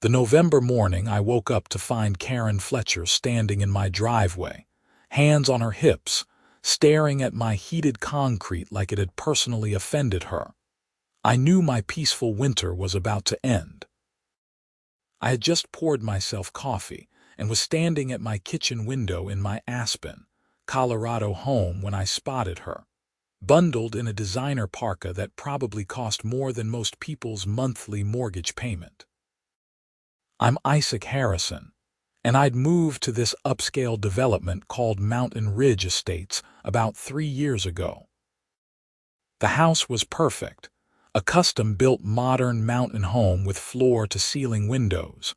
The November morning, I woke up to find Karen Fletcher standing in my driveway, hands on her hips, staring at my heated concrete like it had personally offended her. I knew my peaceful winter was about to end. I had just poured myself coffee and was standing at my kitchen window in my Aspen, Colorado home when I spotted her, bundled in a designer parka that probably cost more than most people's monthly mortgage payment. I'm Isaac Harrison, and I'd moved to this upscale development called Mountain Ridge Estates about 3 years ago. The house was perfect, a custom-built modern mountain home with floor-to-ceiling windows,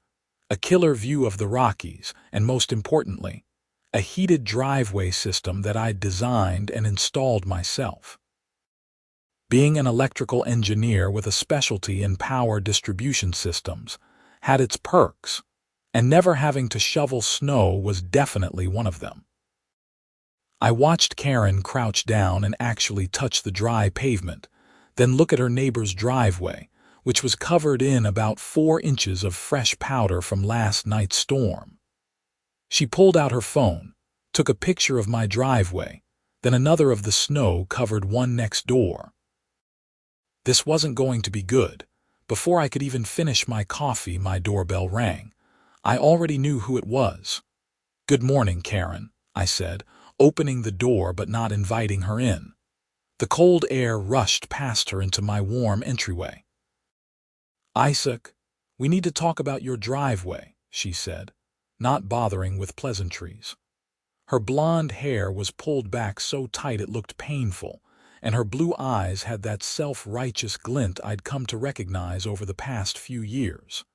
a killer view of the Rockies, and most importantly, a heated driveway system that I'd designed and installed myself. Being an electrical engineer with a specialty in power distribution systems had its perks, and never having to shovel snow was definitely one of them. I watched Karen crouch down and actually touch the dry pavement, then look at her neighbor's driveway, which was covered in about 4 inches of fresh powder from last night's storm. She pulled out her phone, took a picture of my driveway, then another of the snow-covered one next door. This wasn't going to be good. Before I could even finish my coffee, my doorbell rang. I already knew who it was. "Good morning, Karen," I said, opening the door but not inviting her in. The cold air rushed past her into my warm entryway. "Isaac, we need to talk about your driveway," she said, not bothering with pleasantries. Her blonde hair was pulled back so tight it looked painful, and her blue eyes had that self-righteous glint I'd come to recognize over the past few years.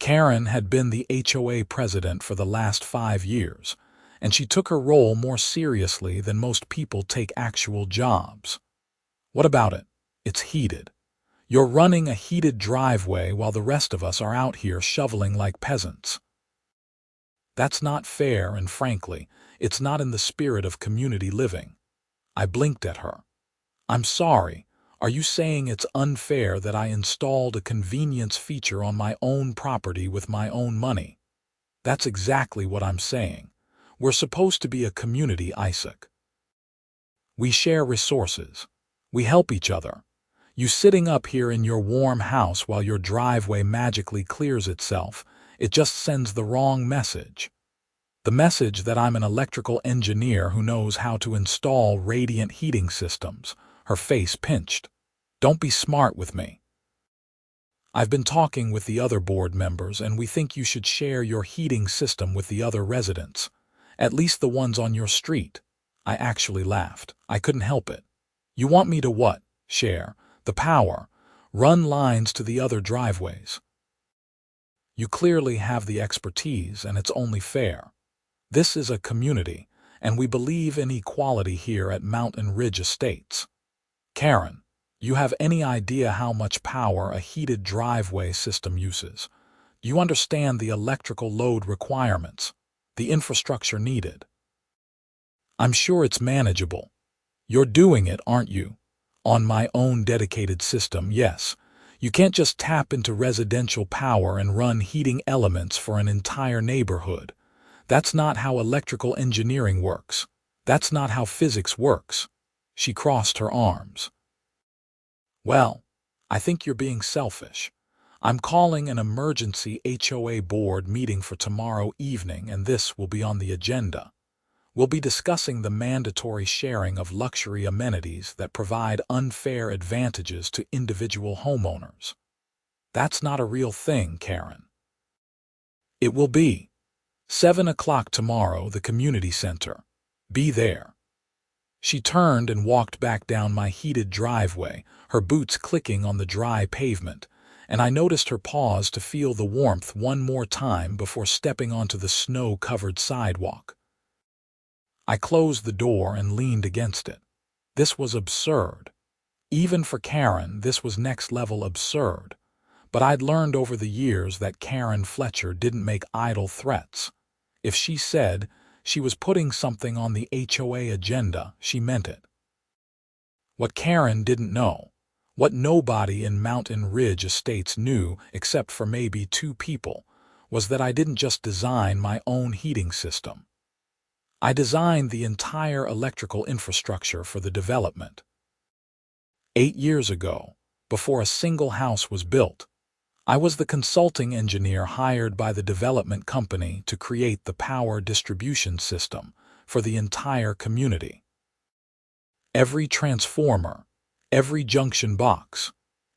Karen had been the HOA president for the last 5 years, and she took her role more seriously than most people take actual jobs. "What about it? It's heated. You're running a heated driveway while the rest of us are out here shoveling like peasants. That's not fair, and frankly, it's not in the spirit of community living." I blinked at her. "I'm sorry. Are you saying it's unfair that I installed a convenience feature on my own property with my own money?" "That's exactly what I'm saying. We're supposed to be a community, Isaac. We share resources. We help each other. You sitting up here in your warm house while your driveway magically clears itself, it just sends the wrong message. The message that I'm an electrical engineer who knows how to install radiant heating systems." Her face pinched. "Don't be smart with me. I've been talking with the other board members, and we think you should share your heating system with the other residents, at least the ones on your street." I actually laughed. I couldn't help it. "You want me to what? Share the power? Run lines to the other driveways? You clearly have the expertise, and it's only fair. This is a community, and we believe in equality here at Mountain Ridge Estates. Karen, you have any idea how much power a heated driveway system uses? You understand the electrical load requirements, the infrastructure needed?" "I'm sure it's manageable. You're doing it, aren't you? On my own dedicated system, yes. You can't just tap into residential power and run heating elements for an entire neighborhood. That's not how electrical engineering works. That's not how physics works." She crossed her arms. "Well, I think you're being selfish. I'm calling an emergency HOA board meeting for tomorrow evening, and this will be on the agenda. We'll be discussing the mandatory sharing of luxury amenities that provide unfair advantages to individual homeowners." "That's not a real thing, Karen." "It will be. 7 o'clock tomorrow, the community center. Be there." She turned and walked back down my heated driveway, her boots clicking on the dry pavement, and I noticed her pause to feel the warmth one more time before stepping onto the snow-covered sidewalk. I closed the door and leaned against it. This was absurd. Even for Karen, this was next-level absurd. But I'd learned over the years that Karen Fletcher didn't make idle threats. If she said she was putting something on the HOA agenda, she meant it. What Karen didn't know What nobody in Mountain Ridge Estates knew, except for maybe 2 people, was that I didn't just design my own heating system. I designed the entire electrical infrastructure for the development. 8 years ago, before a single house was built, I was the consulting engineer hired by the development company to create the power distribution system for the entire community. Every transformer, every junction box,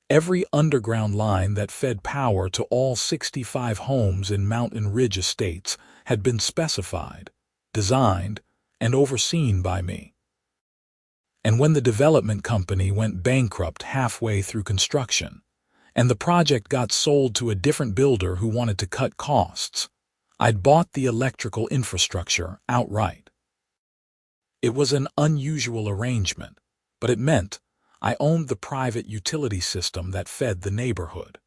every underground line that fed power to all 65 homes in Mountain Ridge Estates had been specified, designed, and overseen by me. And when the development company went bankrupt halfway through construction, and the project got sold to a different builder who wanted to cut costs, I'd bought the electrical infrastructure outright. It was an unusual arrangement, but it meant I owned the private utility system that fed the neighborhood.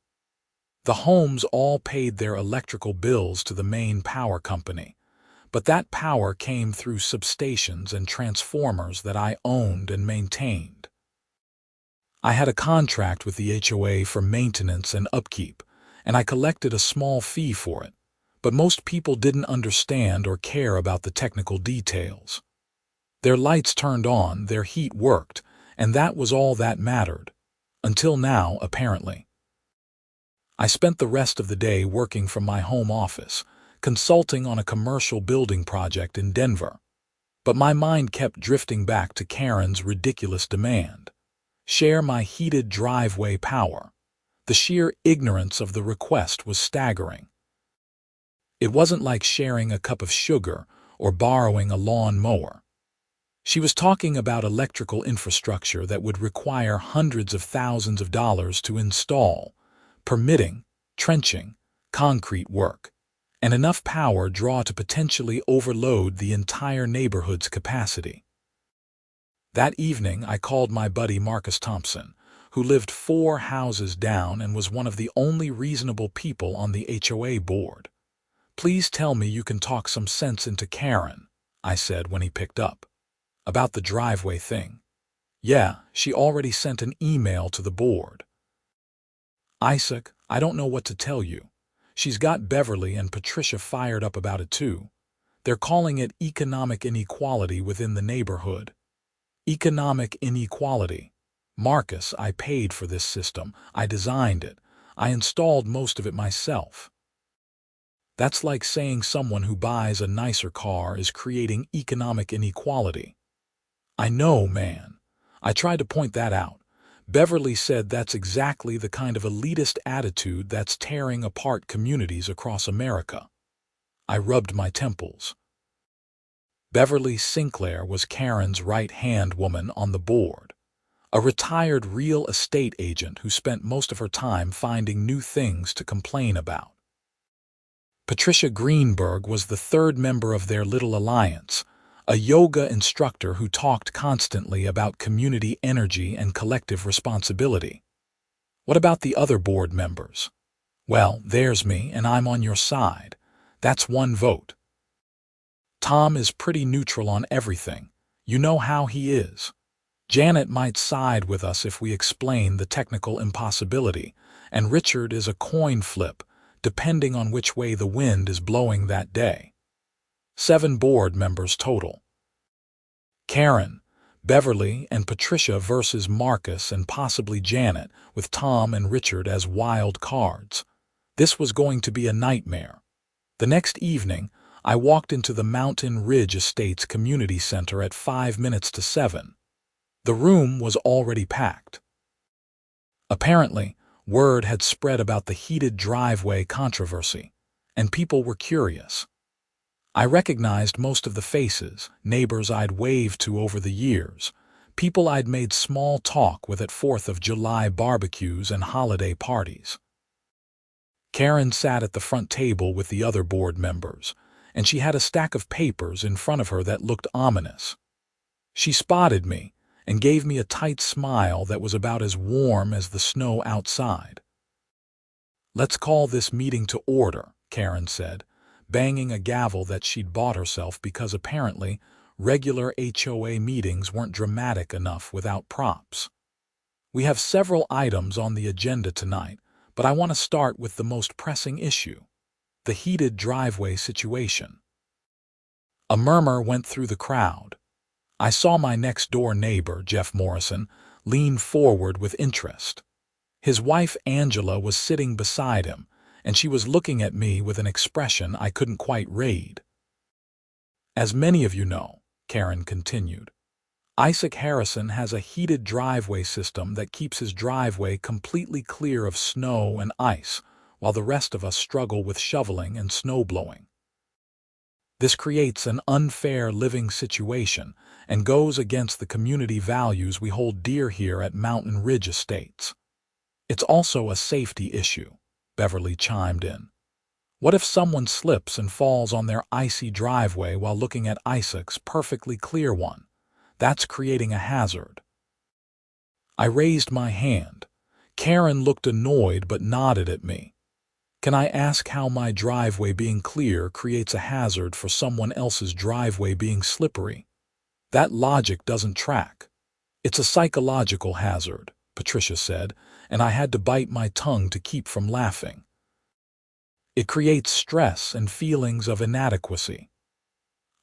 The homes all paid their electrical bills to the main power company, but that power came through substations and transformers that I owned and maintained. I had a contract with the HOA for maintenance and upkeep, and I collected a small fee for it, but most people didn't understand or care about the technical details. Their lights turned on, their heat worked, and that was all that mattered. Until now, apparently. I spent the rest of the day working from my home office, consulting on a commercial building project in Denver. But my mind kept drifting back to Karen's ridiculous demand. Share my heated driveway power. The sheer ignorance of the request was staggering. It wasn't like sharing a cup of sugar or borrowing a lawn mower. She was talking about electrical infrastructure that would require hundreds of thousands of dollars to install, permitting, trenching, concrete work, and enough power draw to potentially overload the entire neighborhood's capacity. That evening, I called my buddy Marcus Thompson, who lived 4 houses down and was one of the only reasonable people on the HOA board. "Please tell me you can talk some sense into Karen," I said when he picked up. "About the driveway thing." "Yeah, she already sent an email to the board." "Isaac, I don't know what to tell you. She's got Beverly and Patricia fired up about it too. They're calling it economic inequality within the neighborhood." Economic inequality. Marcus, I paid for this system. I designed it. I installed most of it myself. That's like saying someone who buys a nicer car is creating economic inequality. I know, man. I tried to point that out. Beverly said that's exactly the kind of elitist attitude that's tearing apart communities across America. I rubbed my temples. Beverly Sinclair was Karen's right-hand woman on the board, a retired real estate agent who spent most of her time finding new things to complain about. Patricia Greenberg was the 3rd member of their little alliance, a yoga instructor who talked constantly about community energy and collective responsibility. What about the other board members? Well, there's me, and I'm on your side. That's 1 vote. Tom is pretty neutral on everything. You know how he is. Janet might side with us if we explain the technical impossibility, and Richard is a coin flip, depending on which way the wind is blowing that day. 7 board members total. Karen, Beverly, and Patricia versus Marcus and possibly Janet, with Tom and Richard as wild cards. This was going to be a nightmare. The next evening, I walked into the Mountain Ridge Estates Community Center at 5 minutes to 7. The room was already packed. Apparently, word had spread about the heated driveway controversy, and people were curious. I recognized most of the faces, neighbors I'd waved to over the years, people I'd made small talk with at 4th of July barbecues and holiday parties. Karen sat at the front table with the other board members, and she had a stack of papers in front of her that looked ominous. She spotted me and gave me a tight smile that was about as warm as the snow outside. "Let's call this meeting to order," Karen said, banging a gavel that she'd bought herself because apparently regular HOA meetings weren't dramatic enough without props. We have several items on the agenda tonight, but I want to start with the most pressing issue, the heated driveway situation. A murmur went through the crowd. I saw my next-door neighbor, Jeff Morrison, lean forward with interest. His wife, Angela, was sitting beside him, and she was looking at me with an expression I couldn't quite read. As many of you know, Karen continued, Isaac Harrison has a heated driveway system that keeps his driveway completely clear of snow and ice, while the rest of us struggle with shoveling and snowblowing. This creates an unfair living situation and goes against the community values we hold dear here at Mountain Ridge Estates. It's also a safety issue, Beverly chimed in. What if someone slips and falls on their icy driveway while looking at Isaac's perfectly clear one? That's creating a hazard. I raised my hand. Karen looked annoyed but nodded at me. Can I ask how my driveway being clear creates a hazard for someone else's driveway being slippery? That logic doesn't track. It's a psychological hazard, Patricia said, and I had to bite my tongue to keep from laughing. It creates stress and feelings of inadequacy.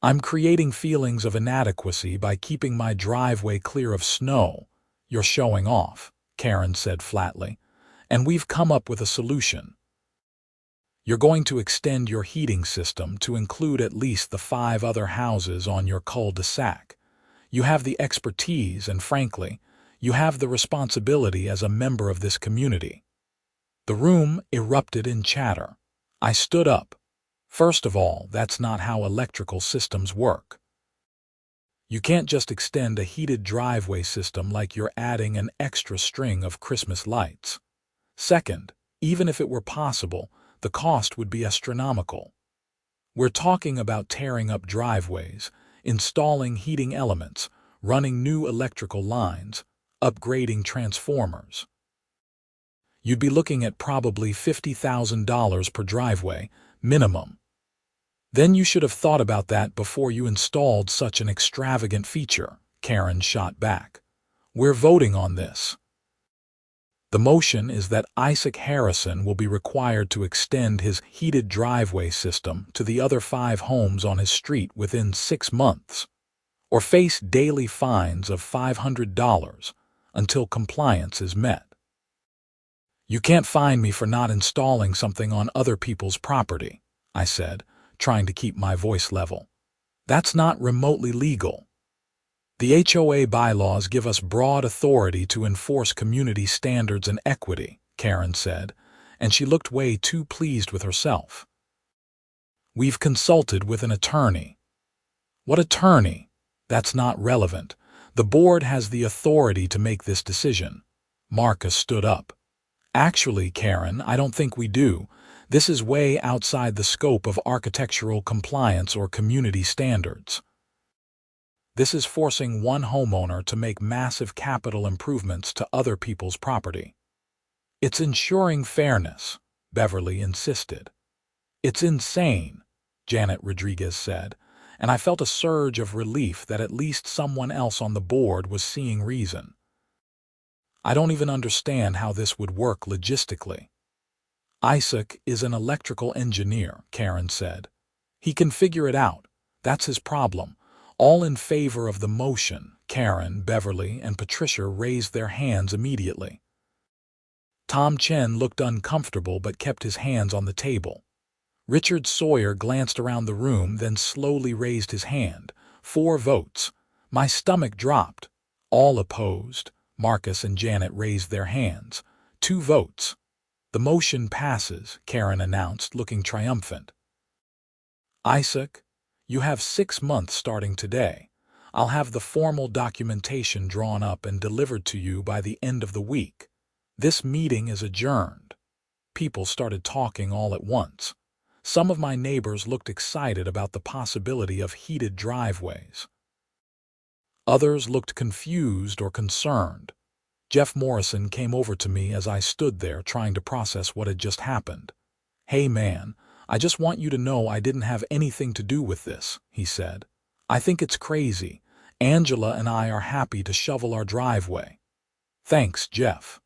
I'm creating feelings of inadequacy by keeping my driveway clear of snow. You're showing off, Karen said flatly, and we've come up with a solution. You're going to extend your heating system to include at least the 5 other houses on your cul-de-sac. You have the expertise and, frankly, you have the responsibility as a member of this community. The room erupted in chatter. I stood up. First of all, that's not how electrical systems work. You can't just extend a heated driveway system like you're adding an extra string of Christmas lights. Second, even if it were possible, the cost would be astronomical. We're talking about tearing up driveways, installing heating elements, running new electrical lines, upgrading transformers. You'd be looking at probably $50,000 per driveway, minimum. Then you should have thought about that before you installed such an extravagant feature, Karen shot back. We're voting on this. The motion is that Isaac Harrison will be required to extend his heated driveway system to the other 5 homes on his street within 6 months, or face daily fines of $500 until compliance is met. You can't fine me for not installing something on other people's property, I said, trying to keep my voice level. That's not remotely legal. The HOA bylaws give us broad authority to enforce community standards and equity, Karen said, and she looked way too pleased with herself. We've consulted with an attorney. What attorney? That's not relevant. The board has the authority to make this decision. Marcus stood up. Actually, Karen, I don't think we do. This is way outside the scope of architectural compliance or community standards. This is forcing one homeowner to make massive capital improvements to other people's property. It's ensuring fairness, Beverly insisted. It's insane, Janet Rodriguez said, and I felt a surge of relief that at least someone else on the board was seeing reason. I don't even understand how this would work logistically. Isaac is an electrical engineer, Karen said. He can figure it out. That's his problem. All in favor of the motion, Karen, Beverly, and Patricia raised their hands immediately. Tom Chen looked uncomfortable but kept his hands on the table. Richard Sawyer glanced around the room, then slowly raised his hand. 4 votes. My stomach dropped. All opposed. Marcus and Janet raised their hands. 2 votes. The motion passes, Karen announced, looking triumphant. Isaac, you have 6 months starting today. I'll have the formal documentation drawn up and delivered to you by the end of the week. This meeting is adjourned. People started talking all at once. Some of my neighbors looked excited about the possibility of heated driveways. Others looked confused or concerned. Jeff Morrison came over to me as I stood there trying to process what had just happened. Hey man, I just want you to know I didn't have anything to do with this, he said. I think it's crazy. Angela and I are happy to shovel our driveway. Thanks, Jeff.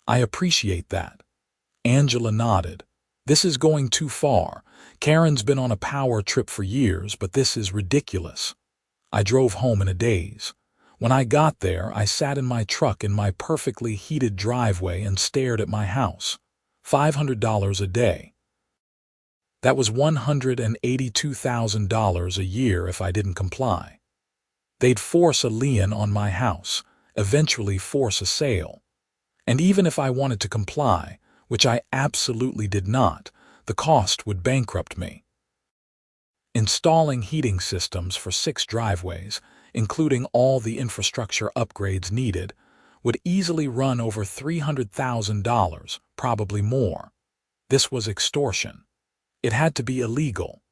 I appreciate that. Angela nodded. This is going too far. Karen's been on a power trip for years, but this is ridiculous. I drove home in a daze. When I got there, I sat in my truck in my perfectly heated driveway and stared at my house. $500 a day. That was $182,000 a year if I didn't comply. They'd force a lien on my house, eventually force a sale. And even if I wanted to comply, which I absolutely did not, the cost would bankrupt me. Installing heating systems for 6 driveways, including all the infrastructure upgrades needed, would easily run over $300,000, probably more. This was extortion. It had to be illegal.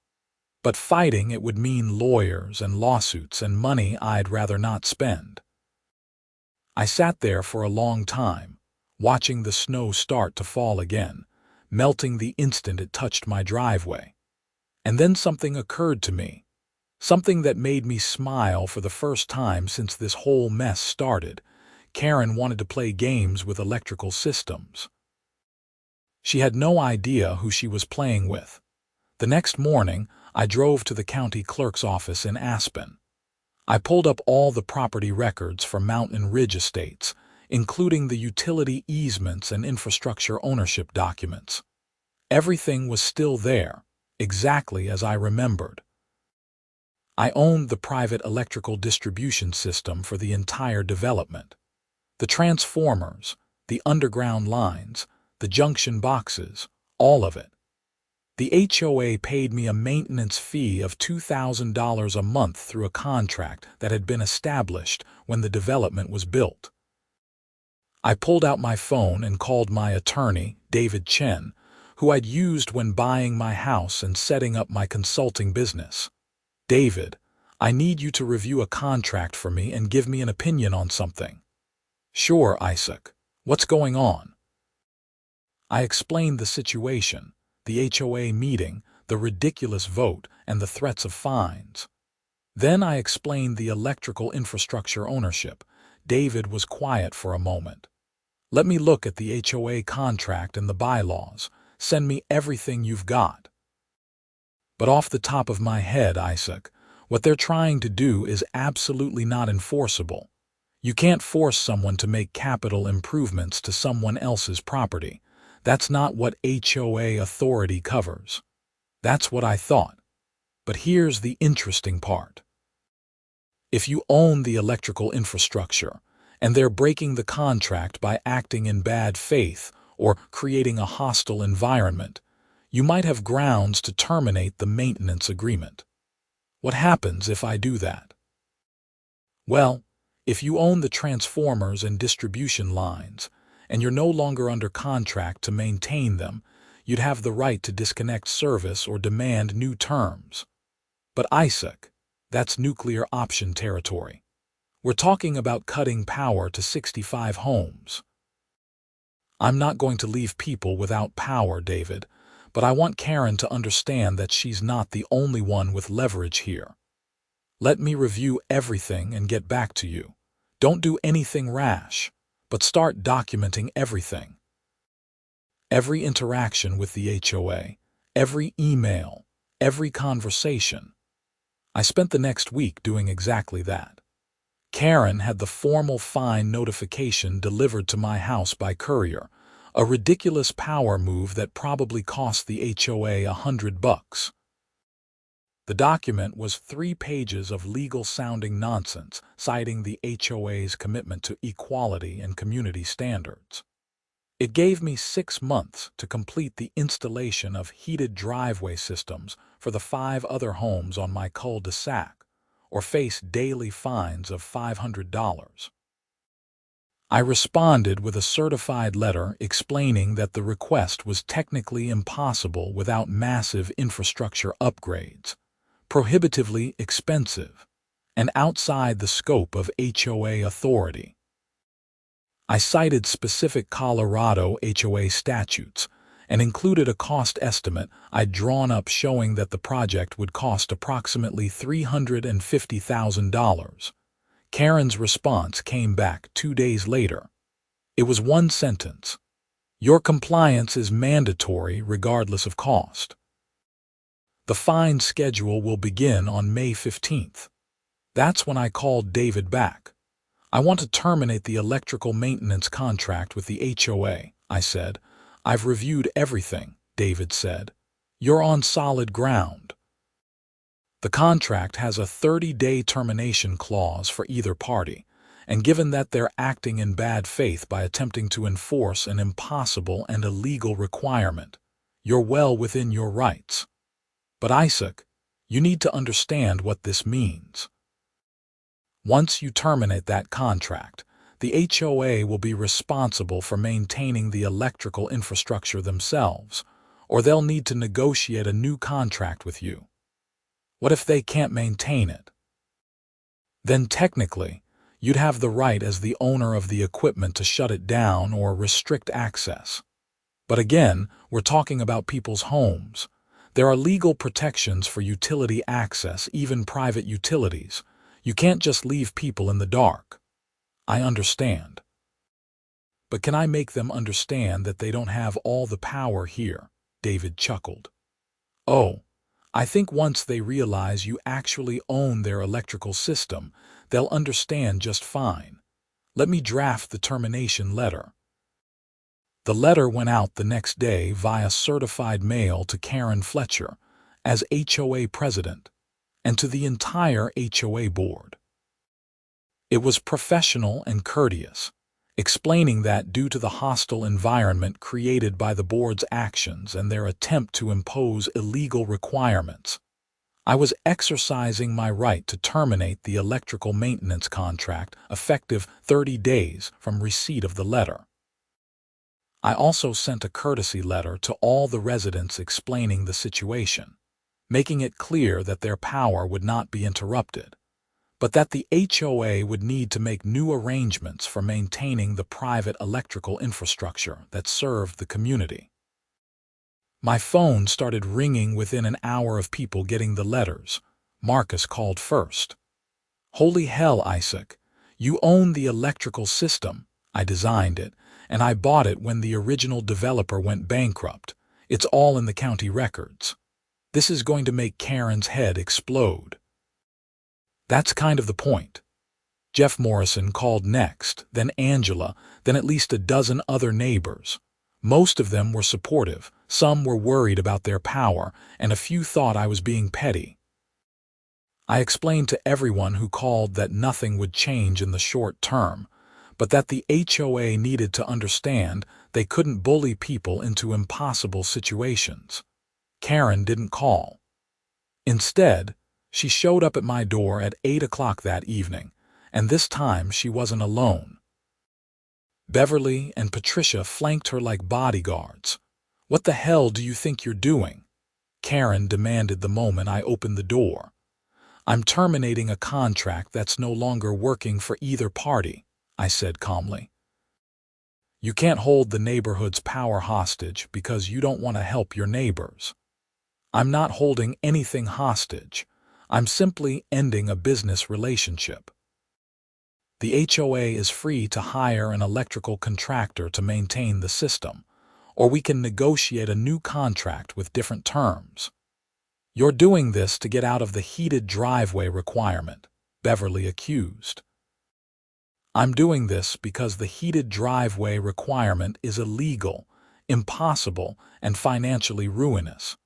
But fighting it would mean lawyers and lawsuits and money I'd rather not spend. I sat there for a long time, watching the snow start to fall again, melting the instant it touched my driveway. And then something occurred to me, something that made me smile for the first time since this whole mess started. Karen wanted to play games with electrical systems. She had no idea who she was playing with. The next morning, I drove to the county clerk's office in Aspen. I pulled up all the property records for Mountain Ridge Estates, including the utility easements and infrastructure ownership documents. Everything was still there, exactly as I remembered. I owned the private electrical distribution system for the entire development. The transformers, the underground lines, the junction boxes, all of it. The HOA paid me a maintenance fee of $2,000 a month through a contract that had been established when the development was built. I pulled out my phone and called my attorney, David Chen, who I'd used when buying my house and setting up my consulting business. David, I need you to review a contract for me and give me an opinion on something. Sure, Isaac. What's going on? I explained the situation, the HOA meeting, the ridiculous vote, and the threats of fines. Then I explained the electrical infrastructure ownership. David was quiet for a moment. Let me look at the HOA contract and the bylaws. Send me everything you've got. But off the top of my head, Isaac, what they're trying to do is absolutely not enforceable. You can't force someone to make capital improvements to someone else's property. That's not what HOA authority covers. That's what I thought. But here's the interesting part. If you own the electrical infrastructure, and they're breaking the contract by acting in bad faith or creating a hostile environment, you might have grounds to terminate the maintenance agreement. What happens if I do that? Well, if you own the transformers and distribution lines, and you're no longer under contract to maintain them, you'd have the right to disconnect service or demand new terms. But Isaac, that's nuclear option territory. We're talking about cutting power to 65 homes. I'm not going to leave people without power, David, but I want Karen to understand that she's not the only one with leverage here. Let me review everything and get back to you. Don't do anything rash, but start documenting everything. Every interaction with the HOA, every email, every conversation. I spent the next week doing exactly that. Karen had the formal fine notification delivered to my house by courier, a ridiculous power move that probably cost the HOA $100. The document was 3 pages of legal-sounding nonsense, citing the HOA's commitment to equality and community standards. It gave me 6 months to complete the installation of heated driveway systems for the 5 other homes on my cul-de-sac, or face daily fines of $500. I responded with a certified letter explaining that the request was technically impossible without massive infrastructure upgrades, prohibitively expensive, and outside the scope of HOA authority. I cited specific Colorado HOA statutes and included a cost estimate I'd drawn up showing that the project would cost approximately $350,000. Karen's response came back 2 days later. It was one sentence. Your compliance is mandatory regardless of cost. The fine schedule will begin on May 15th. That's when I called David back. I want to terminate the electrical maintenance contract with the HOA, I said. I've reviewed everything, David said. You're on solid ground. The contract has a 30-day termination clause for either party, and given that they're acting in bad faith by attempting to enforce an impossible and illegal requirement, you're well within your rights. But Isaac, you need to understand what this means. Once you terminate that contract, the HOA will be responsible for maintaining the electrical infrastructure themselves, or they'll need to negotiate a new contract with you. What if they can't maintain it? Then technically, you'd have the right as the owner of the equipment to shut it down or restrict access. But again, we're talking about people's homes. There are legal protections for utility access, even private utilities. You can't just leave people in the dark. I understand. But can I make them understand that they don't have all the power here? David chuckled. Oh, I think once they realize you actually own their electrical system, they'll understand just fine. Let me draft the termination letter. The letter went out the next day via certified mail to Karen Fletcher as HOA president and to the entire HOA board. It was professional and courteous, explaining that due to the hostile environment created by the board's actions and their attempt to impose illegal requirements, I was exercising my right to terminate the electrical maintenance contract effective 30 days from receipt of the letter. I also sent a courtesy letter to all the residents explaining the situation, making it clear that their power would not be interrupted, but that the HOA would need to make new arrangements for maintaining the private electrical infrastructure that served the community. My phone started ringing within an hour of people getting the letters. Marcus called first. Holy hell, Isaac. You own the electrical system. I designed it, and I bought it when the original developer went bankrupt. It's all in the county records. This is going to make Karen's head explode. That's kind of the point. Jeff Morrison called next, then Angela, then at least a dozen other neighbors. Most of them were supportive, some were worried about their power, and a few thought I was being petty. I explained to everyone who called that nothing would change in the short term, but that the HOA needed to understand they couldn't bully people into impossible situations. Karen didn't call. Instead, she showed up at my door at 8 o'clock that evening, and this time she wasn't alone. Beverly and Patricia flanked her like bodyguards. What the hell do you think you're doing? Karen demanded the moment I opened the door. I'm terminating a contract that's no longer working for either party, I said calmly. You can't hold the neighborhood's power hostage because you don't want to help your neighbors. I'm not holding anything hostage. I'm simply ending a business relationship. The HOA is free to hire an electrical contractor to maintain the system, or we can negotiate a new contract with different terms. You're doing this to get out of the heated driveway requirement, Beverly accused. I'm doing this because the heated driveway requirement is illegal, impossible, and financially ruinous.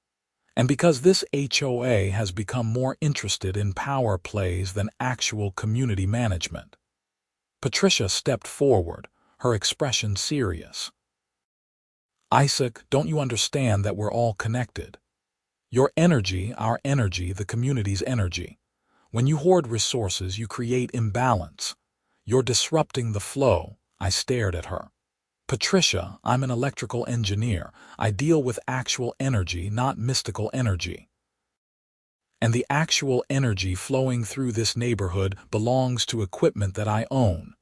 And because this HOA has become more interested in power plays than actual community management. Patricia stepped forward, her expression serious. Isaac, don't you understand that we're all connected? Your energy, our energy, the community's energy. When you hoard resources, you create imbalance. You're disrupting the flow. I stared at her. Patricia, I'm an electrical engineer. I deal with actual energy, not mystical energy. And the actual energy flowing through this neighborhood belongs to equipment that I own.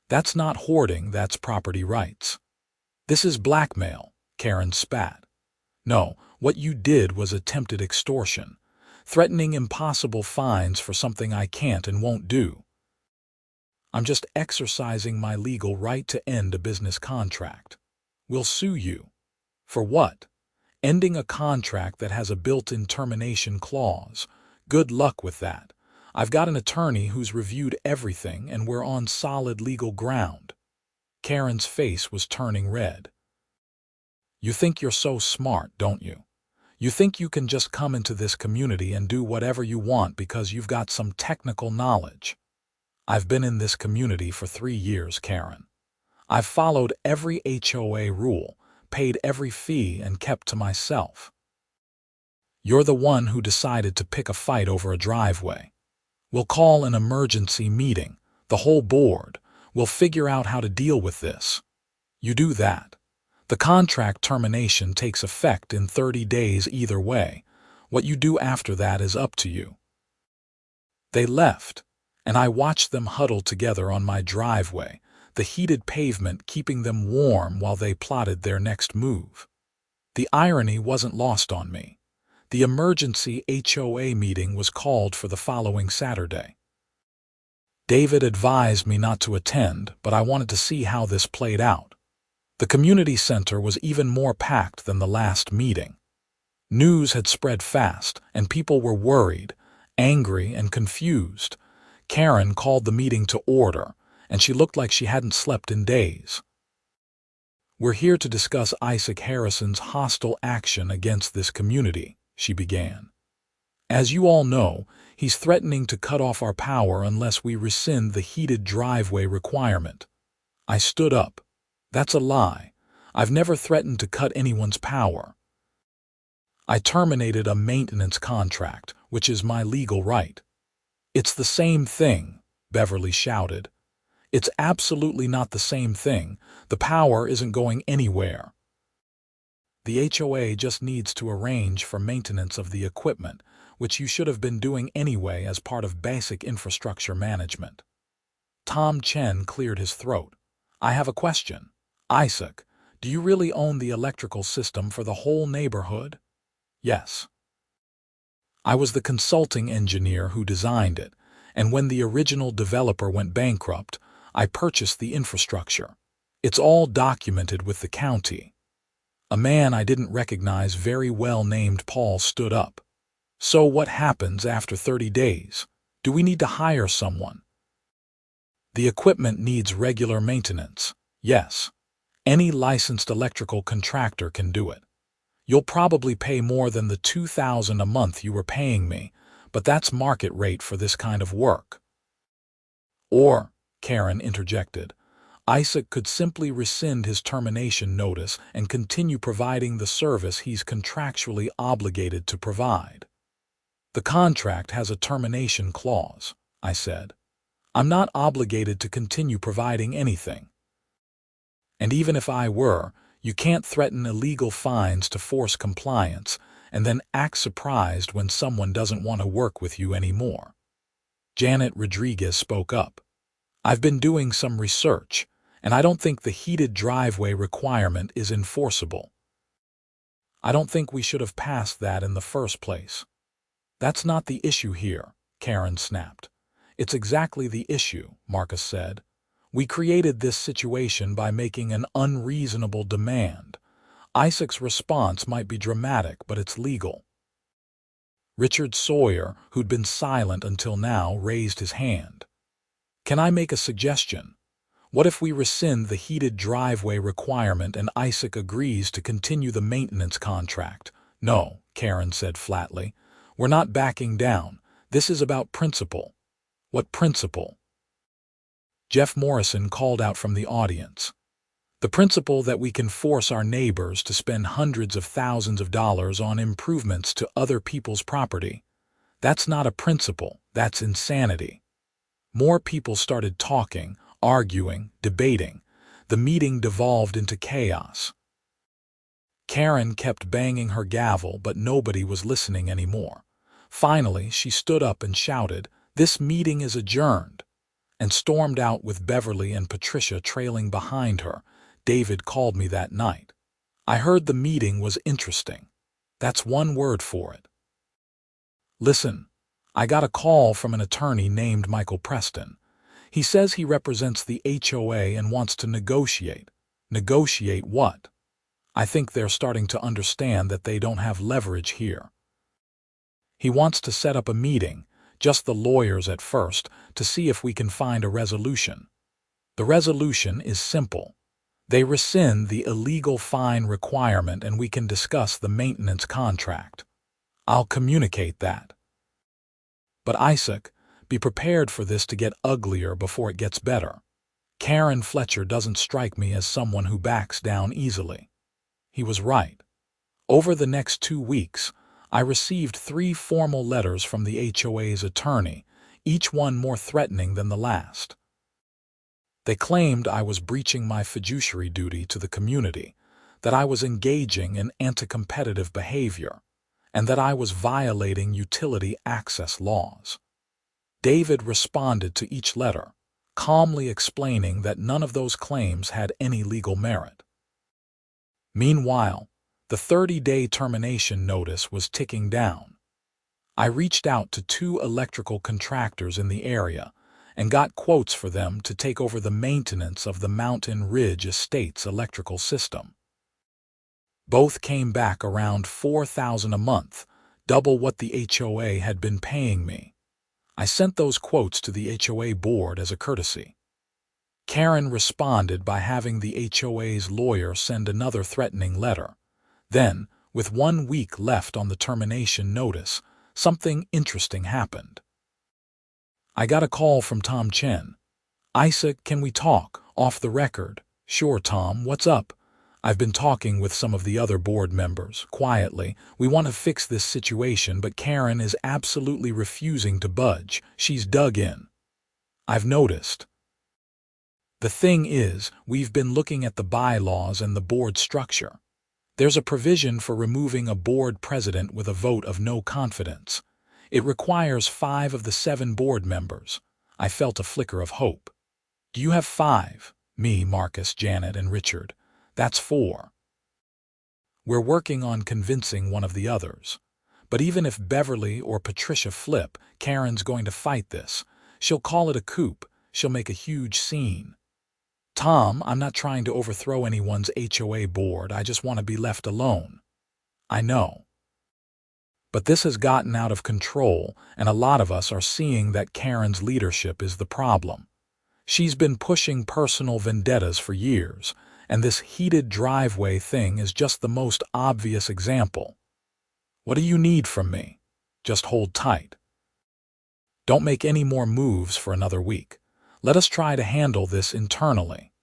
That's not hoarding, that's property rights. This is blackmail, Karen spat. No, what you did was attempted extortion, threatening impossible fines for something I can't and won't do. I'm just exercising my legal right to end a business contract. We'll sue you. For what? Ending a contract that has a built-in termination clause. Good luck with that. I've got an attorney who's reviewed everything and we're on solid legal ground. Karen's face was turning red. You think you're so smart, don't you? You think you can just come into this community and do whatever you want because you've got some technical knowledge. I've been in this community for 3 years, Karen. I've followed every HOA rule, paid every fee, and kept to myself. You're the one who decided to pick a fight over a driveway. We'll call an emergency meeting, the whole board. We'll figure out how to deal with this. You do that. The contract termination takes effect in 30 days either way. What you do after that is up to you. They left, and I watched them huddle together on my driveway, the heated pavement keeping them warm while they plotted their next move. The irony wasn't lost on me. The emergency HOA meeting was called for the following Saturday. David advised me not to attend, but I wanted to see how this played out. The community center was even more packed than the last meeting. News had spread fast, and people were worried, angry, and confused. Karen called the meeting to order, and she looked like she hadn't slept in days. We're here to discuss Isaac Harrison's hostile action against this community, she began. As you all know, he's threatening to cut off our power unless we rescind the heated driveway requirement. I stood up. That's a lie. I've never threatened to cut anyone's power. I terminated a maintenance contract, which is my legal right. It's the same thing, Beverly shouted. It's absolutely not the same thing. The power isn't going anywhere. The HOA just needs to arrange for maintenance of the equipment, which you should have been doing anyway as part of basic infrastructure management. Tom Chen cleared his throat. I have a question. Isaac, do you really own the electrical system for the whole neighborhood? Yes. I was the consulting engineer who designed it, and when the original developer went bankrupt, I purchased the infrastructure. It's all documented with the county. A man I didn't recognize very well named Paul stood up. So what happens after 30 days? Do we need to hire someone? The equipment needs regular maintenance. Yes. Any licensed electrical contractor can do it. You'll probably pay more than the $2,000 a month you were paying me, but that's market rate for this kind of work. Or, Karen interjected, Isaac could simply rescind his termination notice and continue providing the service he's contractually obligated to provide. The contract has a termination clause, I said. I'm not obligated to continue providing anything. And even if I were, you can't threaten illegal fines to force compliance and then act surprised when someone doesn't want to work with you anymore. Janet Rodriguez spoke up. I've been doing some research, and I don't think the heated driveway requirement is enforceable. I don't think we should have passed that in the first place. That's not the issue here, Karen snapped. It's exactly the issue, Marcus said. We created this situation by making an unreasonable demand. Isaac's response might be dramatic, but it's legal. Richard Sawyer, who'd been silent until now, raised his hand. Can I make a suggestion? What if we rescind the heated driveway requirement and Isaac agrees to continue the maintenance contract? No, Karen said flatly. We're not backing down. This is about principle. What principle? Jeff Morrison called out from the audience. The principle that we can force our neighbors to spend hundreds of thousands of dollars on improvements to other people's property. That's not a principle, that's insanity. More people started talking, arguing, debating. The meeting devolved into chaos. Karen kept banging her gavel, but nobody was listening anymore. Finally, she stood up and shouted, "This meeting is adjourned," and stormed out with Beverly and Patricia trailing behind her. David called me that night. I heard the meeting was interesting. That's one word for it. Listen, I got a call from an attorney named Michael Preston. He says he represents the HOA and wants to negotiate. Negotiate what? I think they're starting to understand that they don't have leverage here. He wants to set up a meeting, just the lawyers at first, to see if we can find a resolution. The resolution is simple. They rescind the illegal fine requirement and we can discuss the maintenance contract. I'll communicate that. But Isaac, be prepared for this to get uglier before it gets better. Karen Fletcher doesn't strike me as someone who backs down easily. He was right. Over the next 2 weeks, I received 3 formal letters from the HOA's attorney, each one more threatening than the last. They claimed I was breaching my fiduciary duty to the community, that I was engaging in anti-competitive behavior, and that I was violating utility access laws. David responded to each letter, calmly explaining that none of those claims had any legal merit. Meanwhile, the 30-day termination notice was ticking down. I reached out to 2 electrical contractors in the area and got quotes for them to take over the maintenance of the Mountain Ridge Estates electrical system. Both came back around $4,000 a month, double what the HOA had been paying me. I sent those quotes to the HOA board as a courtesy. Karen responded by having the HOA's lawyer send another threatening letter. Then, with 1 week left on the termination notice, something interesting happened. I got a call from Tom Chen. "Isaac, can we talk, off the record?" "Sure, Tom, what's up?" "I've been talking with some of the other board members, quietly. We want to fix this situation, but Karen is absolutely refusing to budge. She's dug in. I've noticed. The thing is, we've been looking at the bylaws and the board structure. There's a provision for removing a board president with a vote of no confidence. It requires 5 of the 7 board members." I felt a flicker of hope. "Do you have 5? Me, Marcus, Janet, and Richard. That's 4. We're working on convincing one of the others. But even if Beverly or Patricia flip, Karen's going to fight this. She'll call it a coup. She'll make a huge scene." "Tom, I'm not trying to overthrow anyone's HOA board. I just want to be left alone." "I know. But this has gotten out of control, and a lot of us are seeing that Karen's leadership is the problem. She's been pushing personal vendettas for years, and this heated driveway thing is just the most obvious example. What do you need from me? Just hold tight. Don't make any more moves for another week. Let us try to handle this internally."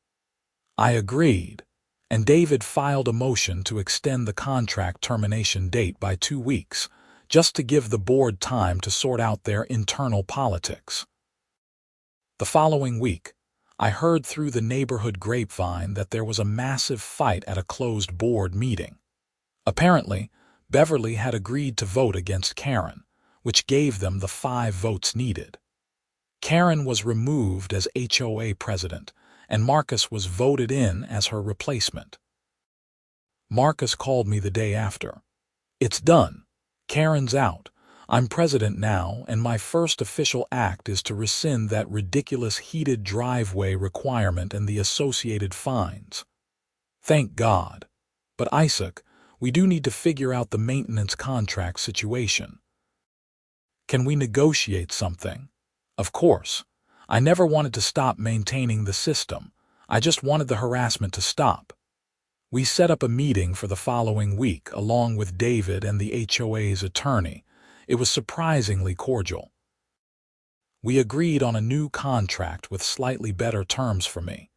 I agreed, and David filed a motion to extend the contract termination date by 2 weeks, just to give the board time to sort out their internal politics. The following week, I heard through the neighborhood grapevine that there was a massive fight at a closed board meeting. Apparently, Beverly had agreed to vote against Karen, which gave them the 5 votes needed. Karen was removed as HOA president, and Marcus was voted in as her replacement. Marcus called me the day after. "It's done. Karen's out. I'm president now, and my first official act is to rescind that ridiculous heated driveway requirement and the associated fines." Thank God. But Isaac, we do need to figure out the maintenance contract situation. Can we negotiate something? Of course. I never wanted to stop maintaining the system. I just wanted the harassment to stop. We set up a meeting for the following week along with David and the HOA's attorney. It was surprisingly cordial. We agreed on a new contract with slightly better terms for me,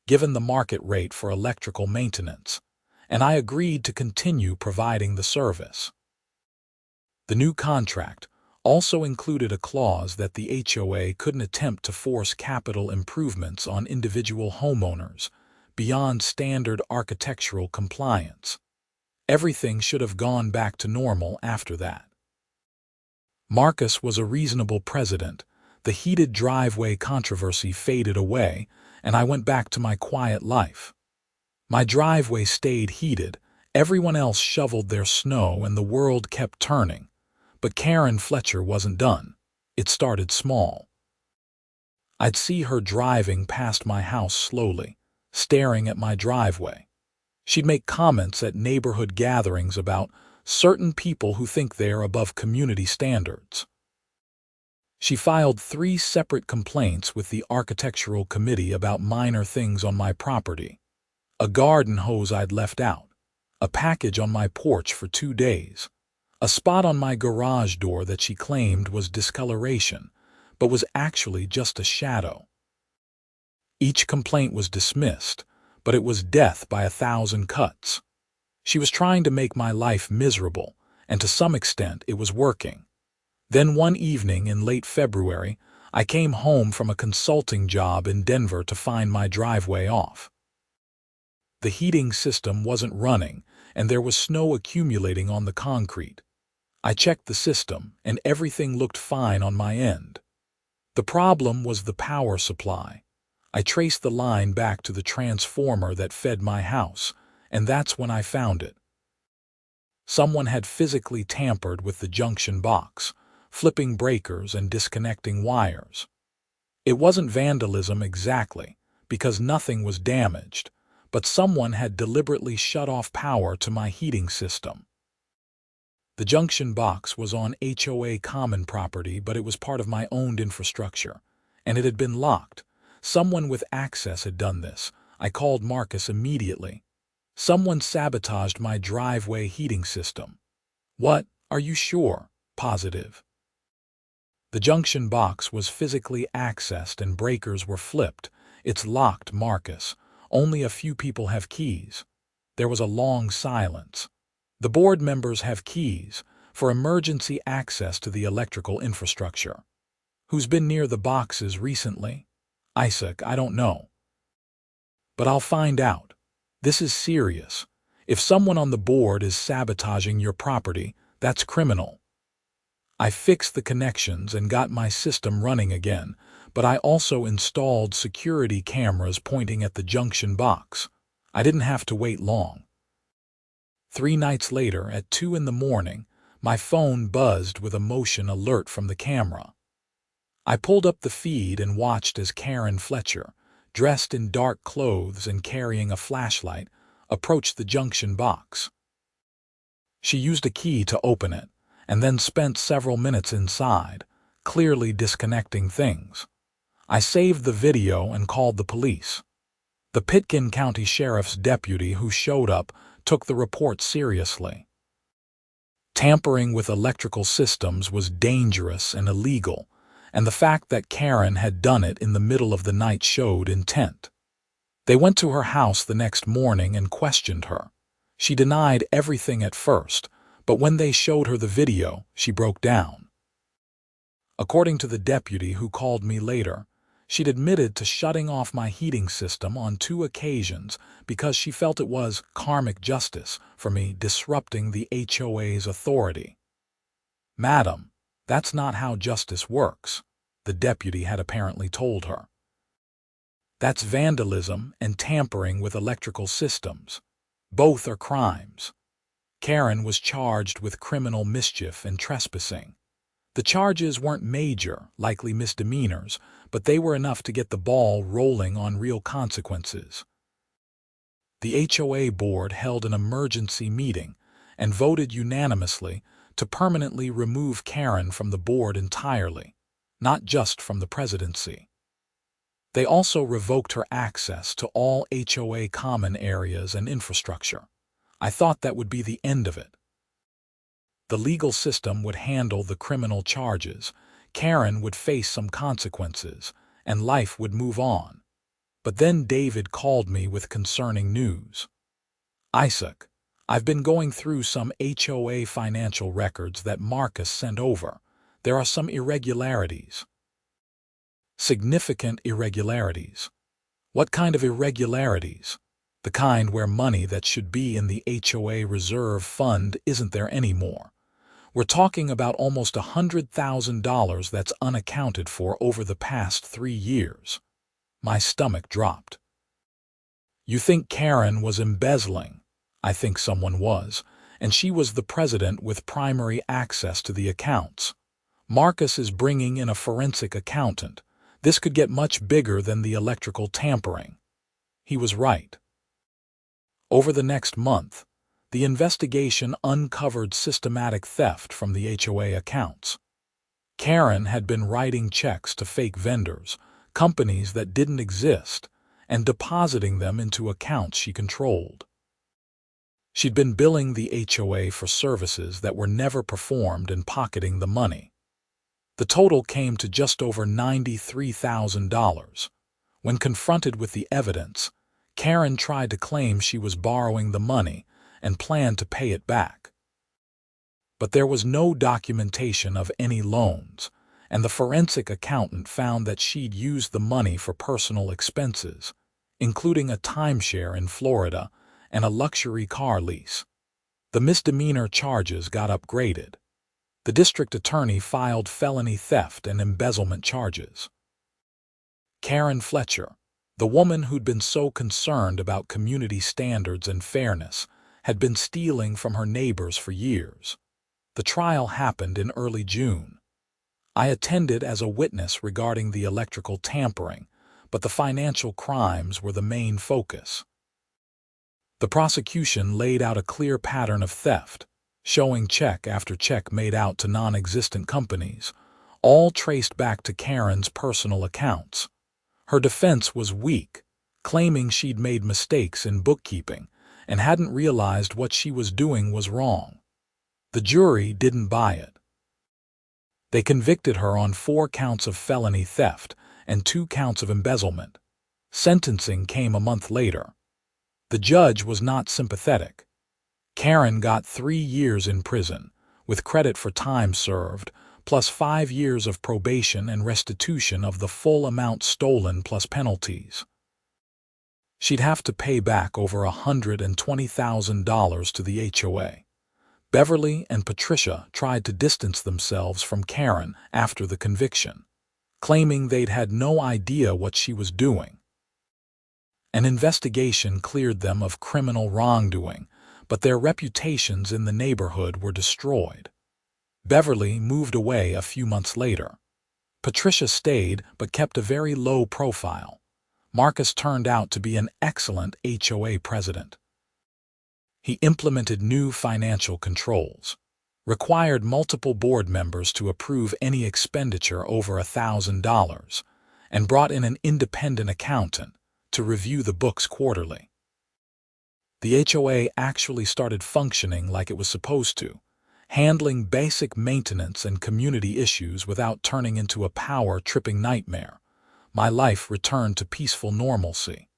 given the market rate for electrical maintenance, and I agreed to continue providing the service. The new contract also included a clause that the HOA couldn't attempt to force capital improvements on individual homeowners beyond standard architectural compliance. Everything should have gone back to normal after that. Marcus was a reasonable president. The heated driveway controversy faded away, and I went back to my quiet life. My driveway stayed heated, everyone else shoveled their snow, and the world kept turning. But Karen Fletcher wasn't done. It started small. I'd see her driving past my house slowly, staring at my driveway. She'd make comments at neighborhood gatherings about certain people who think they're above community standards. She filed 3 separate complaints with the architectural committee about minor things on my property. A garden hose I'd left out, a package on my porch for 2 days, a spot on my garage door that she claimed was discoloration, but was actually just a shadow. Each complaint was dismissed, but it was death by 1,000 cuts. She was trying to make my life miserable, and to some extent it was working. Then one evening in late February, I came home from a consulting job in Denver to find my driveway off. The heating system wasn't running, and there was snow accumulating on the concrete. I checked the system, and everything looked fine on my end. The problem was the power supply. I traced the line back to the transformer that fed my house, and that's when I found it. Someone had physically tampered with the junction box, flipping breakers and disconnecting wires. It wasn't vandalism exactly, because nothing was damaged, but someone had deliberately shut off power to my heating system. The junction box was on HOA common property, but it was part of my owned infrastructure, and it had been locked. Someone with access had done this. I called Marcus immediately. Someone sabotaged my driveway heating system. What? Are you sure? Positive. The junction box was physically accessed and breakers were flipped. It's locked, Marcus. Only a few people have keys. There was a long silence. The board members have keys for emergency access to the electrical infrastructure. Who's been near the boxes recently? Isaac, I don't know. But I'll find out. This is serious. If someone on the board is sabotaging your property, that's criminal. I fixed the connections and got my system running again, but I also installed security cameras pointing at the junction box. I didn't have to wait long. 3 nights later, at 2 in the morning, my phone buzzed with a motion alert from the camera. I pulled up the feed and watched as Karen Fletcher, dressed in dark clothes and carrying a flashlight, approached the junction box. She used a key to open it, and then spent several minutes inside, clearly disconnecting things. I saved the video and called the police. The Pitkin County Sheriff's deputy who showed up took the report seriously. Tampering with electrical systems was dangerous and illegal, and the fact that Karen had done it in the middle of the night showed intent. They went to her house the next morning and questioned her. She denied everything at first, but when they showed her the video, she broke down. According to the deputy who called me later, she'd admitted to shutting off my heating system on 2 occasions because she felt it was karmic justice for me disrupting the HOA's authority. Madam, that's not how justice works, the deputy had apparently told her. That's vandalism and tampering with electrical systems. Both are crimes. Karen was charged with criminal mischief and trespassing. The charges weren't major, likely misdemeanors, but they were enough to get the ball rolling on real consequences. The HOA board held an emergency meeting and voted unanimously to permanently remove Karen from the board entirely, not just from the presidency. They also revoked her access to all HOA common areas and infrastructure. I thought that would be the end of it. The legal system would handle the criminal charges, Karen would face some consequences, and life would move on. But then David called me with concerning news. Isaac, I've been going through some HOA financial records that Marcus sent over. There are some irregularities. Significant irregularities. What kind of irregularities? The kind where money that should be in the HOA reserve fund isn't there anymore. We're talking about almost $100,000 that's unaccounted for over the past 3 years. My stomach dropped. You think Karen was embezzling? I think someone was, and she was the president with primary access to the accounts. Marcus is bringing in a forensic accountant. This could get much bigger than the electrical tampering. He was right. Over the next month, the investigation uncovered systematic theft from the HOA accounts. Karen had been writing checks to fake vendors, companies that didn't exist, and depositing them into accounts she controlled. She'd been billing the HOA for services that were never performed and pocketing the money. The total came to just over $93,000. When confronted with the evidence, Karen tried to claim she was borrowing the money and planned to pay it back. But there was no documentation of any loans, and the forensic accountant found that she'd used the money for personal expenses, including a timeshare in Florida and a luxury car lease. The misdemeanor charges got upgraded. The district attorney filed felony theft and embezzlement charges. Karen Fletcher, the woman who'd been so concerned about community standards and fairness, had been stealing from her neighbors for years. The trial happened in early June. I attended as a witness regarding the electrical tampering, but the financial crimes were the main focus. The prosecution laid out a clear pattern of theft, showing check after check made out to non-existent companies, all traced back to Karen's personal accounts. Her defense was weak, claiming she'd made mistakes in bookkeeping and hadn't realized what she was doing was wrong. The jury didn't buy it. They convicted her on 4 counts of felony theft and 2 counts of embezzlement. Sentencing came a month later. The judge was not sympathetic. Karen got 3 years in prison, with credit for time served, plus 5 years of probation and restitution of the full amount stolen plus penalties. She'd have to pay back over $120,000 to the HOA. Beverly and Patricia tried to distance themselves from Karen after the conviction, claiming they'd had no idea what she was doing. An investigation cleared them of criminal wrongdoing, but their reputations in the neighborhood were destroyed. Beverly moved away a few months later. Patricia stayed but kept a very low profile. Marcus turned out to be an excellent HOA president. He implemented new financial controls, required multiple board members to approve any expenditure over $1,000, and brought in an independent accountant to review the books quarterly. The HOA actually started functioning like it was supposed to, handling basic maintenance and community issues without turning into a power-tripping nightmare. My life returned to peaceful normalcy.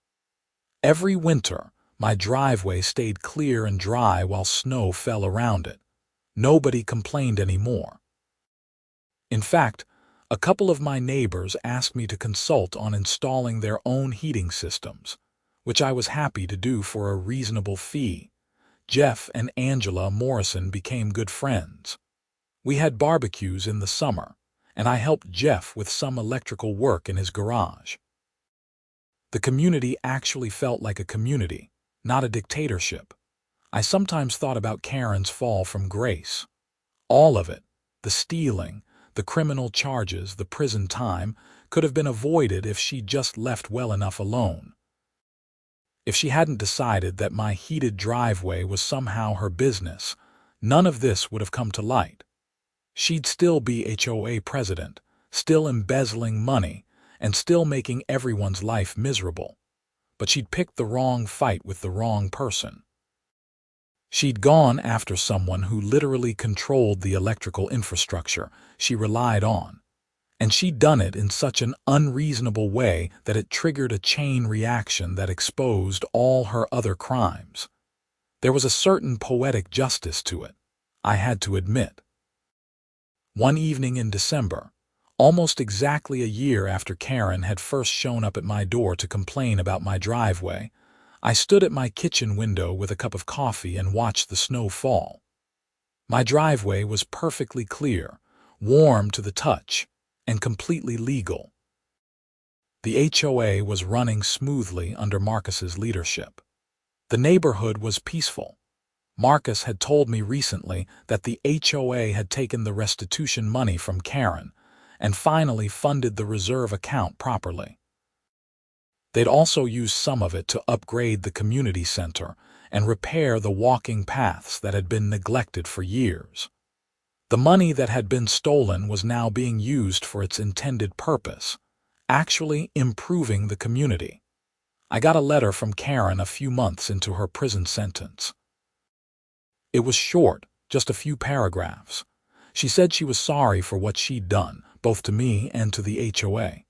Every winter, my driveway stayed clear and dry while snow fell around it. Nobody complained anymore. In fact, a couple of my neighbors asked me to consult on installing their own heating systems, which I was happy to do for a reasonable fee. Jeff and Angela Morrison became good friends. We had barbecues in the summer, and I helped Jeff with some electrical work in his garage. The community actually felt like a community, not a dictatorship. I sometimes thought about Karen's fall from grace. All of it, the stealing, the criminal charges, the prison time, could have been avoided if she'd just left well enough alone. If she hadn't decided that my heated driveway was somehow her business, none of this would have come to light. She'd still be HOA president, still embezzling money, and still making everyone's life miserable. But she'd picked the wrong fight with the wrong person. She'd gone after someone who literally controlled the electrical infrastructure she relied on, and she'd done it in such an unreasonable way that it triggered a chain reaction that exposed all her other crimes. There was a certain poetic justice to it, I had to admit. One evening in December, almost exactly a year after Karen had first shown up at my door to complain about my driveway, I stood at my kitchen window with a cup of coffee and watched the snow fall. My driveway was perfectly clear, warm to the touch, and completely legal. The HOA was running smoothly under Marcus's leadership. The neighborhood was peaceful. Marcus had told me recently that the HOA had taken the restitution money from Karen, and finally funded the reserve account properly. They'd also used some of it to upgrade the community center and repair the walking paths that had been neglected for years. The money that had been stolen was now being used for its intended purpose, actually improving the community. I got a letter from Karen a few months into her prison sentence. It was short, just a few paragraphs. She said she was sorry for what she'd done, both to me and to the HOA.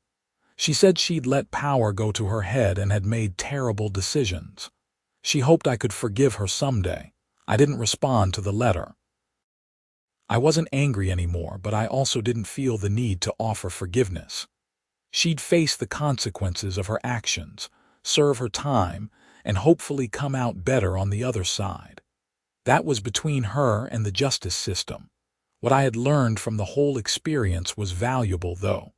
She said she'd let power go to her head and had made terrible decisions. She hoped I could forgive her someday. I didn't respond to the letter. I wasn't angry anymore, but I also didn't feel the need to offer forgiveness. She'd face the consequences of her actions, serve her time, and hopefully come out better on the other side. That was between her and the justice system. What I had learned from the whole experience was valuable, though.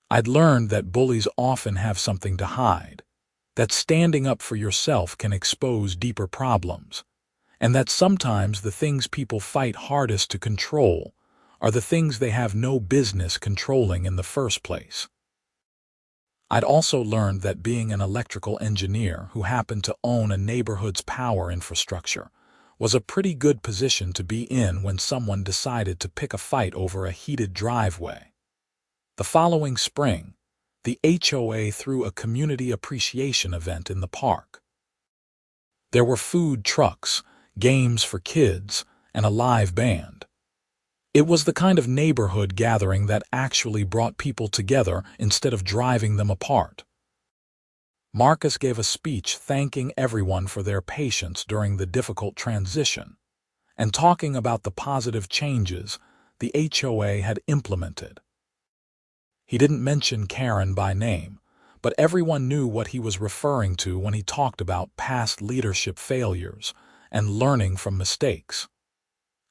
I'd learned that bullies often have something to hide, that standing up for yourself can expose deeper problems, and that sometimes the things people fight hardest to control are the things they have no business controlling in the first place. I'd also learned that being an electrical engineer who happened to own a neighborhood's power infrastructure was a pretty good position to be in when someone decided to pick a fight over a heated driveway. The following spring, the HOA threw a community appreciation event in the park. There were food trucks, games for kids, and a live band. It was the kind of neighborhood gathering that actually brought people together instead of driving them apart. Marcus gave a speech thanking everyone for their patience during the difficult transition and talking about the positive changes the HOA had implemented. He didn't mention Karen by name, but everyone knew what he was referring to when he talked about past leadership failures and learning from mistakes.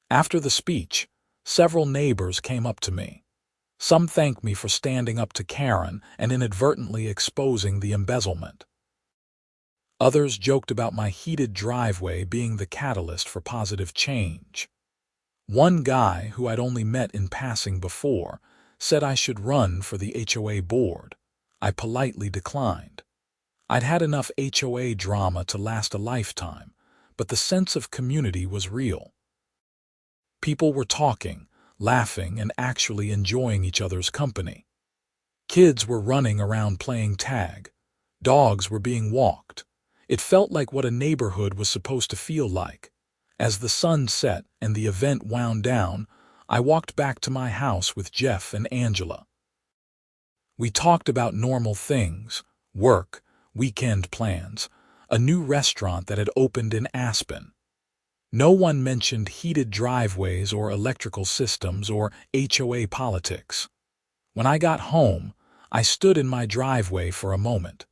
After the speech, several neighbors came up to me. Some thanked me for standing up to Karen and inadvertently exposing the embezzlement. Others joked about my heated driveway being the catalyst for positive change. One guy, who I'd only met in passing before, said I should run for the HOA board. I politely declined. I'd had enough HOA drama to last a lifetime, but the sense of community was real. People were talking, laughing, and actually enjoying each other's company. Kids were running around playing tag. Dogs were being walked. It felt like what a neighborhood was supposed to feel like. As the sun set and the event wound down, I walked back to my house with Jeff and Angela. We talked about normal things, work, weekend plans, a new restaurant that had opened in Aspen. No one mentioned heated driveways or electrical systems or HOA politics. When I got home, I stood in my driveway for a moment.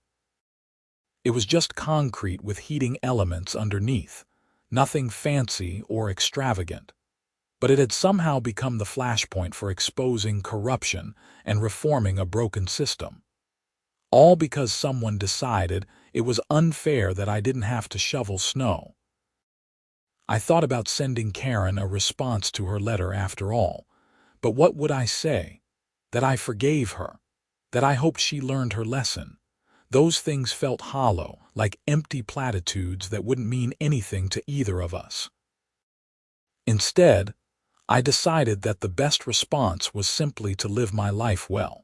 It was just concrete with heating elements underneath, nothing fancy or extravagant. But it had somehow become the flashpoint for exposing corruption and reforming a broken system. All because someone decided it was unfair that I didn't have to shovel snow. I thought about sending Karen a response to her letter after all, but what would I say? That I forgave her? That I hoped she learned her lesson? Those things felt hollow, like empty platitudes that wouldn't mean anything to either of us. Instead, I decided that the best response was simply to live my life well.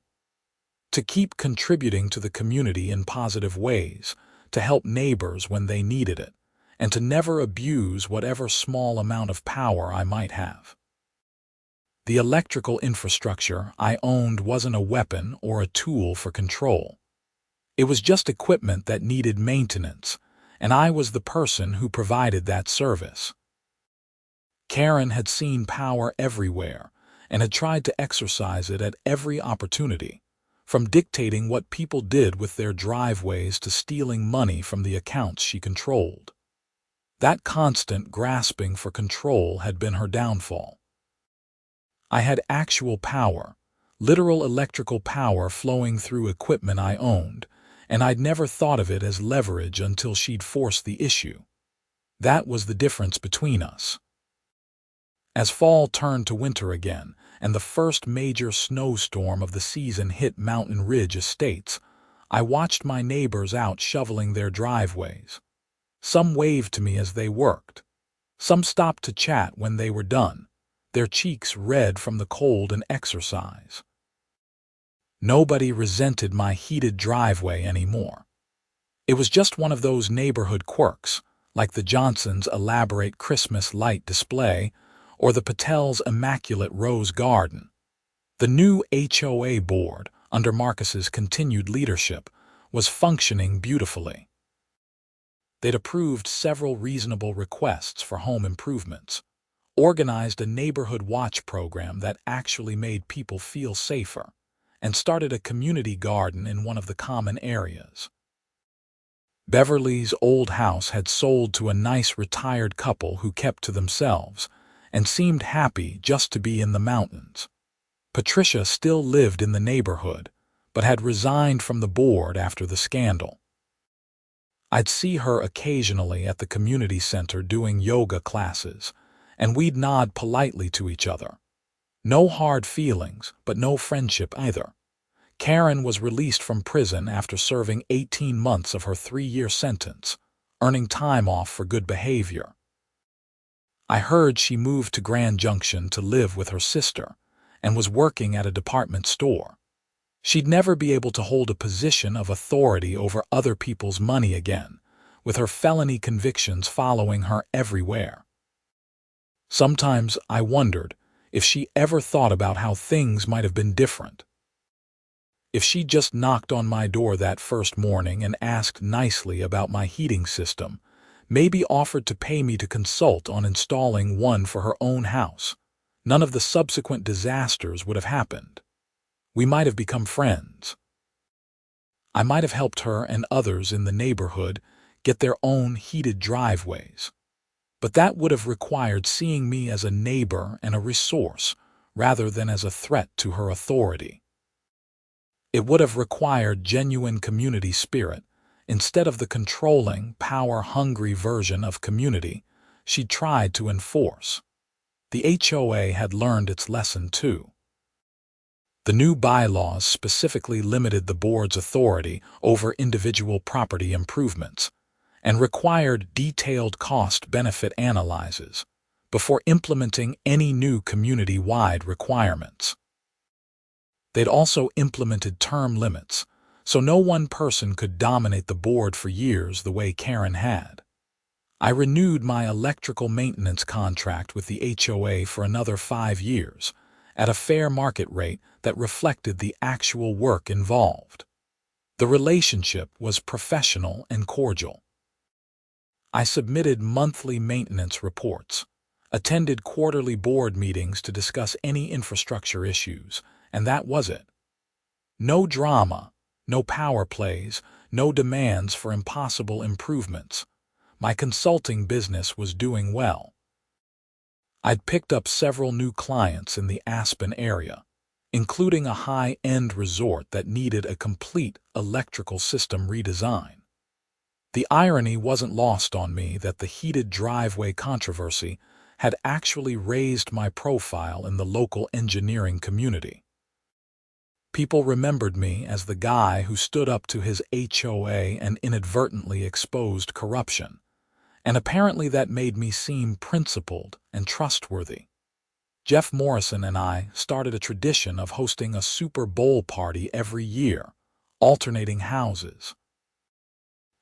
To keep contributing to the community in positive ways, to help neighbors when they needed it, and to never abuse whatever small amount of power I might have. The electrical infrastructure I owned wasn't a weapon or a tool for control. It was just equipment that needed maintenance, and I was the person who provided that service. Karen had seen power everywhere and had tried to exercise it at every opportunity, from dictating what people did with their driveways to stealing money from the accounts she controlled. That constant grasping for control had been her downfall. I had actual power, literal electrical power flowing through equipment I owned, and I'd never thought of it as leverage until she'd forced the issue. That was the difference between us. As fall turned to winter again, and the first major snowstorm of the season hit Mountain Ridge Estates, I watched my neighbors out shoveling their driveways. Some waved to me as they worked. Some stopped to chat when they were done, their cheeks red from the cold and exercise. Nobody resented my heated driveway anymore. It was just one of those neighborhood quirks, like the Johnsons' elaborate Christmas light display or the Patels' immaculate rose garden. The new HOA board, under Marcus's continued leadership, was functioning beautifully. They'd approved several reasonable requests for home improvements, organized a neighborhood watch program that actually made people feel safer, and started a community garden in one of the common areas. Beverly's old house had sold to a nice retired couple who kept to themselves and seemed happy just to be in the mountains. Patricia still lived in the neighborhood, but had resigned from the board after the scandal. I'd see her occasionally at the community center doing yoga classes, and we'd nod politely to each other. No hard feelings, but no friendship either. Karen was released from prison after serving 18 months of her 3-year sentence, earning time off for good behavior. I heard she moved to Grand Junction to live with her sister and was working at a department store. She'd never be able to hold a position of authority over other people's money again, with her felony convictions following her everywhere. Sometimes I wondered if she ever thought about how things might have been different. If she just knocked on my door that first morning and asked nicely about my heating system, maybe offered to pay me to consult on installing one for her own house, none of the subsequent disasters would have happened. We might have become friends. I might have helped her and others in the neighborhood get their own heated driveways. But that would have required seeing me as a neighbor and a resource, rather than as a threat to her authority. It would have required genuine community spirit, instead of the controlling, power-hungry version of community she tried to enforce. The HOA had learned its lesson too. The new bylaws specifically limited the board's authority over individual property improvements and required detailed cost-benefit analyses before implementing any new community-wide requirements. They'd also implemented term limits, so no one person could dominate the board for years the way Karen had. I renewed my electrical maintenance contract with the HOA for another 5 years, at a fair market rate that reflected the actual work involved. The relationship was professional and cordial. I submitted monthly maintenance reports, attended quarterly board meetings to discuss any infrastructure issues, and that was it. No drama, no power plays, no demands for impossible improvements. My consulting business was doing well. I'd picked up several new clients in the Aspen area, including a high-end resort that needed a complete electrical system redesign. The irony wasn't lost on me that the heated driveway controversy had actually raised my profile in the local engineering community. People remembered me as the guy who stood up to his HOA and inadvertently exposed corruption, and apparently that made me seem principled and trustworthy. Jeff Morrison and I started a tradition of hosting a Super Bowl party every year, alternating houses.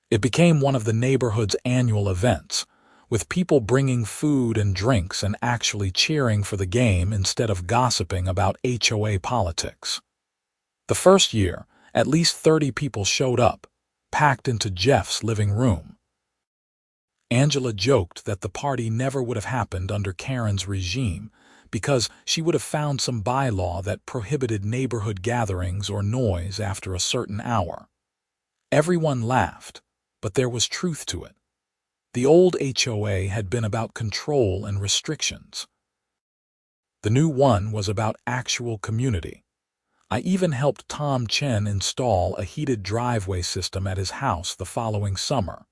It became one of the neighborhood's annual events, with people bringing food and drinks and actually cheering for the game instead of gossiping about HOA politics. The first year, at least 30 people showed up, packed into Jeff's living room. Angela joked that the party never would have happened under Karen's regime because she would have found some bylaw that prohibited neighborhood gatherings or noise after a certain hour. Everyone laughed, but there was truth to it. The old HOA had been about control and restrictions. The new one was about actual community. I even helped Tom Chen install a heated driveway system at his house the following summer.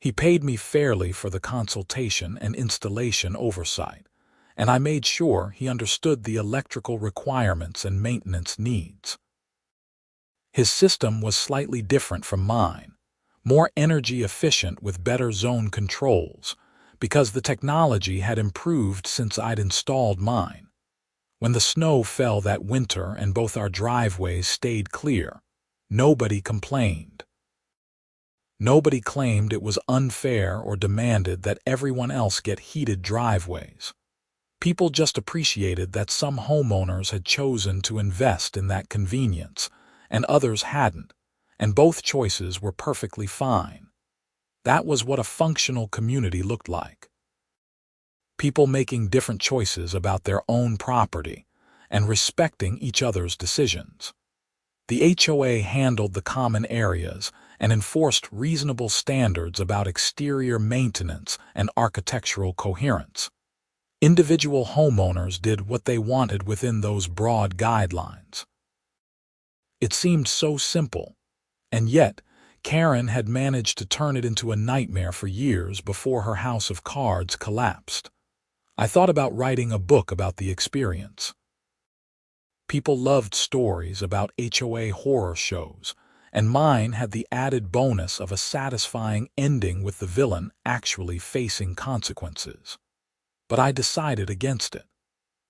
He paid me fairly for the consultation and installation oversight, and I made sure he understood the electrical requirements and maintenance needs. His system was slightly different from mine, more energy efficient with better zone controls, because the technology had improved since I'd installed mine. When the snow fell that winter and both our driveways stayed clear, nobody complained. Nobody claimed it was unfair or demanded that everyone else get heated driveways. People just appreciated that some homeowners had chosen to invest in that convenience, and others hadn't, and both choices were perfectly fine. That was what a functional community looked like. People making different choices about their own property and respecting each other's decisions. The HOA handled the common areas and enforced reasonable standards about exterior maintenance and architectural coherence. Individual homeowners did what they wanted within those broad guidelines. It seemed so simple, and yet Karen had managed to turn it into a nightmare for years before her house of cards collapsed. I thought about writing a book about the experience. People loved stories about HOA horror shows, and mine had the added bonus of a satisfying ending with the villain actually facing consequences. But I decided against it.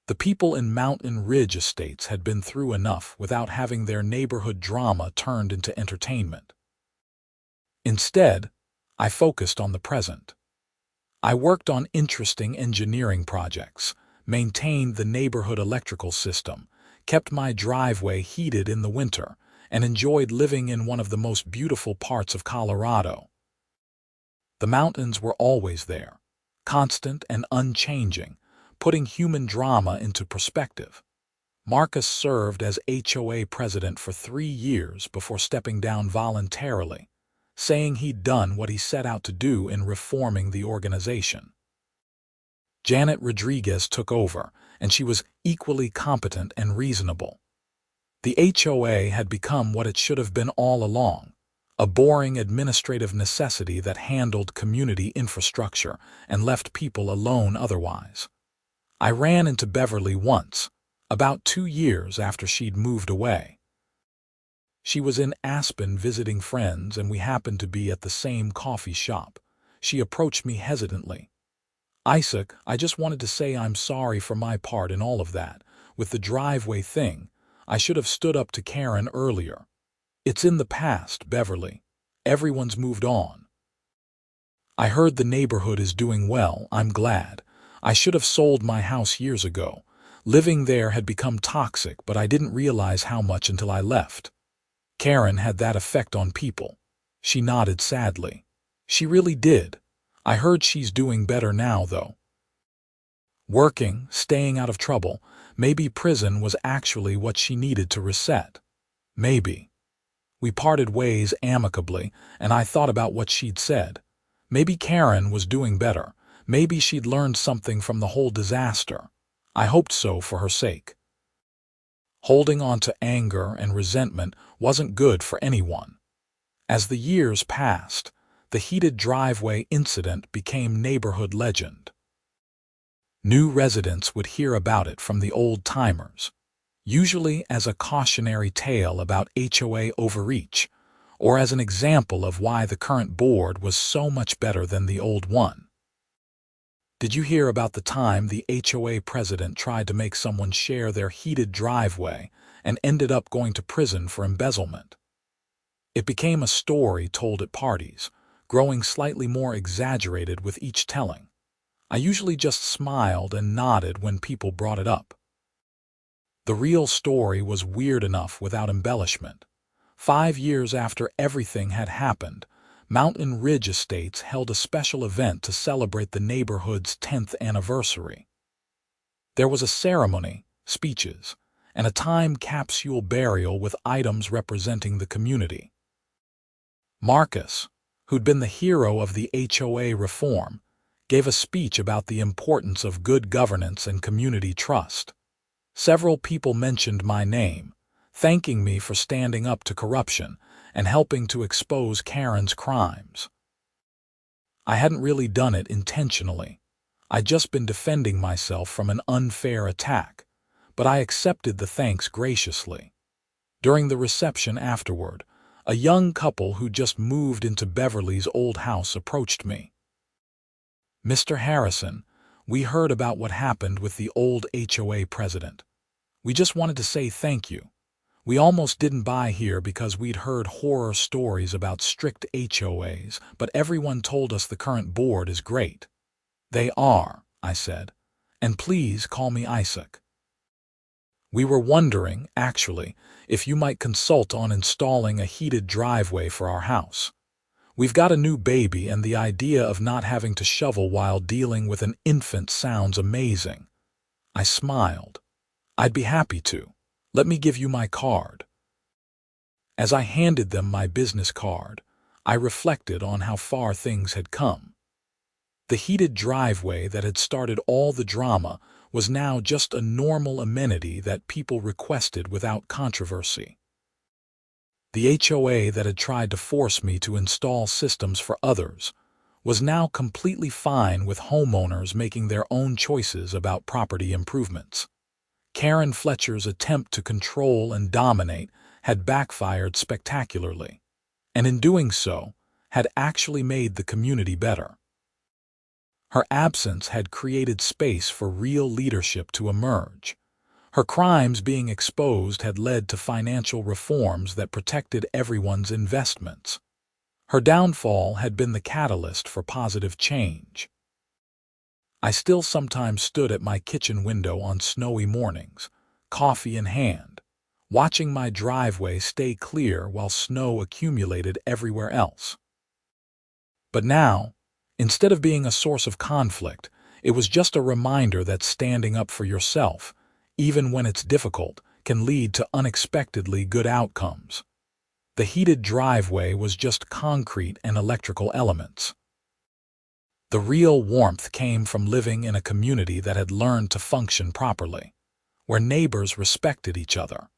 The people in Mountain Ridge Estates had been through enough without having their neighborhood drama turned into entertainment. Instead, I focused on the present. I worked on interesting engineering projects, maintained the neighborhood electrical system, kept my driveway heated in the winter, and enjoyed living in one of the most beautiful parts of Colorado. The mountains were always there, constant and unchanging, putting human drama into perspective. Marcus served as HOA president for 3 years before stepping down voluntarily, saying he'd done what he set out to do in reforming the organization. Janet Rodriguez took over, and she was equally competent and reasonable. The HOA had become what it should have been all along, a boring administrative necessity that handled community infrastructure and left people alone otherwise. I ran into Beverly once, about 2 years after she'd moved away. She was in Aspen visiting friends, and we happened to be at the same coffee shop. She approached me hesitantly. "Isaac, I just wanted to say I'm sorry for my part in all of that. With the driveway thing, I should have stood up to Karen earlier. It's in the past, Beverly. Everyone's moved on. I heard the neighborhood is doing well. I'm glad. I should have sold my house years ago. Living there had become toxic, but I didn't realize how much until I left." Karen had that effect on people. She nodded sadly. "She really did. I heard she's doing better now, though. Working, staying out of trouble. Maybe prison was actually what she needed to reset. Maybe." We parted ways amicably, and I thought about what she'd said. Maybe Karen was doing better. Maybe she'd learned something from the whole disaster. I hoped so for her sake. Holding on to anger and resentment wasn't good for anyone. As the years passed, the heated driveway incident became neighborhood legend. New residents would hear about it from the old-timers, usually as a cautionary tale about HOA overreach, or as an example of why the current board was so much better than the old one. Did you hear about the time the HOA president tried to make someone share their heated driveway and ended up going to prison for embezzlement? It became a story told at parties, growing slightly more exaggerated with each telling. I usually just smiled and nodded when people brought it up. The real story was weird enough without embellishment. 5 years after everything had happened, Mountain Ridge Estates held a special event to celebrate the neighborhood's 10th anniversary. There was a ceremony, speeches, and a time capsule burial with items representing the community. Marcus, who'd been the hero of the HOA reform, gave a speech about the importance of good governance and community trust. Several people mentioned my name, thanking me for standing up to corruption and helping to expose Karen's crimes. I hadn't really done it intentionally. I'd just been defending myself from an unfair attack, but I accepted the thanks graciously. During the reception afterward, a young couple who just moved into Beverly's old house approached me. "Mr. Harrison, we heard about what happened with the old HOA president. We just wanted to say thank you. We almost didn't buy here because we'd heard horror stories about strict HOAs, but everyone told us the current board is great." "They are," I said, "and please call me Isaac. We were wondering, actually, if you might consult on installing a heated driveway for our house. We've got a new baby, and the idea of not having to shovel while dealing with an infant sounds amazing." I smiled. "I'd be happy to. Let me give you my card." As I handed them my business card, I reflected on how far things had come. The heated driveway that had started all the drama was now just a normal amenity that people requested without controversy. The HOA that had tried to force me to install systems for others was now completely fine with homeowners making their own choices about property improvements. Karen Fletcher's attempt to control and dominate had backfired spectacularly, and in doing so, had actually made the community better. Her absence had created space for real leadership to emerge. Her crimes being exposed had led to financial reforms that protected everyone's investments. Her downfall had been the catalyst for positive change. I still sometimes stood at my kitchen window on snowy mornings, coffee in hand, watching my driveway stay clear while snow accumulated everywhere else. But now, instead of being a source of conflict, it was just a reminder that standing up for yourself, even when it's difficult, can lead to unexpectedly good outcomes. The heated driveway was just concrete and electrical elements. The real warmth came from living in a community that had learned to function properly, where neighbors respected each other,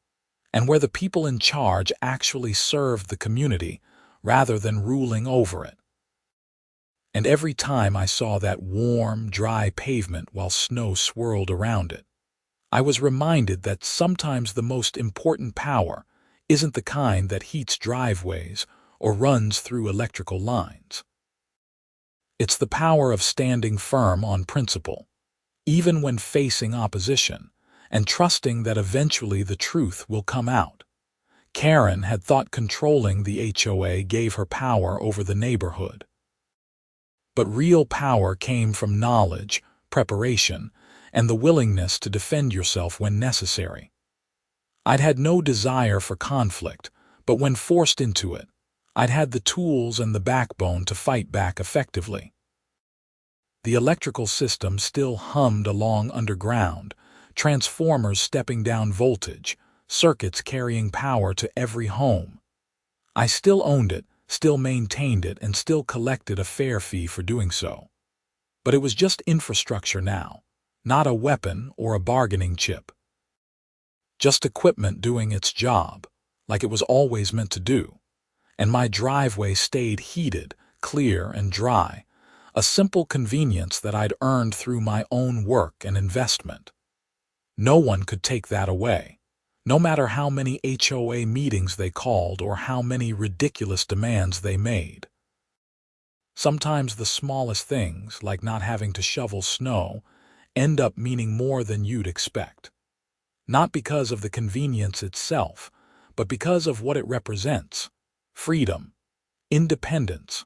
and where the people in charge actually served the community rather than ruling over it. And every time I saw that warm, dry pavement while snow swirled around it, I was reminded that sometimes the most important power isn't the kind that heats driveways or runs through electrical lines. It's the power of standing firm on principle, even when facing opposition, and trusting that eventually the truth will come out. Karen had thought controlling the HOA gave her power over the neighborhood. But real power came from knowledge, preparation, and the willingness to defend yourself when necessary. I'd had no desire for conflict, but when forced into it, I'd had the tools and the backbone to fight back effectively. The electrical system still hummed along underground, transformers stepping down voltage, circuits carrying power to every home. I still owned it, still maintained it, and still collected a fair fee for doing so. But it was just infrastructure now, not a weapon or a bargaining chip. Just equipment doing its job, like it was always meant to do. And my driveway stayed heated, clear, and dry, a simple convenience that I'd earned through my own work and investment. No one could take that away, no matter how many HOA meetings they called or how many ridiculous demands they made. Sometimes the smallest things, like not having to shovel snow, end up meaning more than you'd expect. Not because of the convenience itself, but because of what it represents: freedom, independence,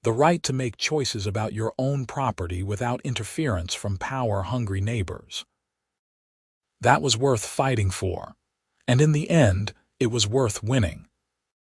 the right to make choices about your own property without interference from power-hungry neighbors. That was worth fighting for, and in the end, it was worth winning.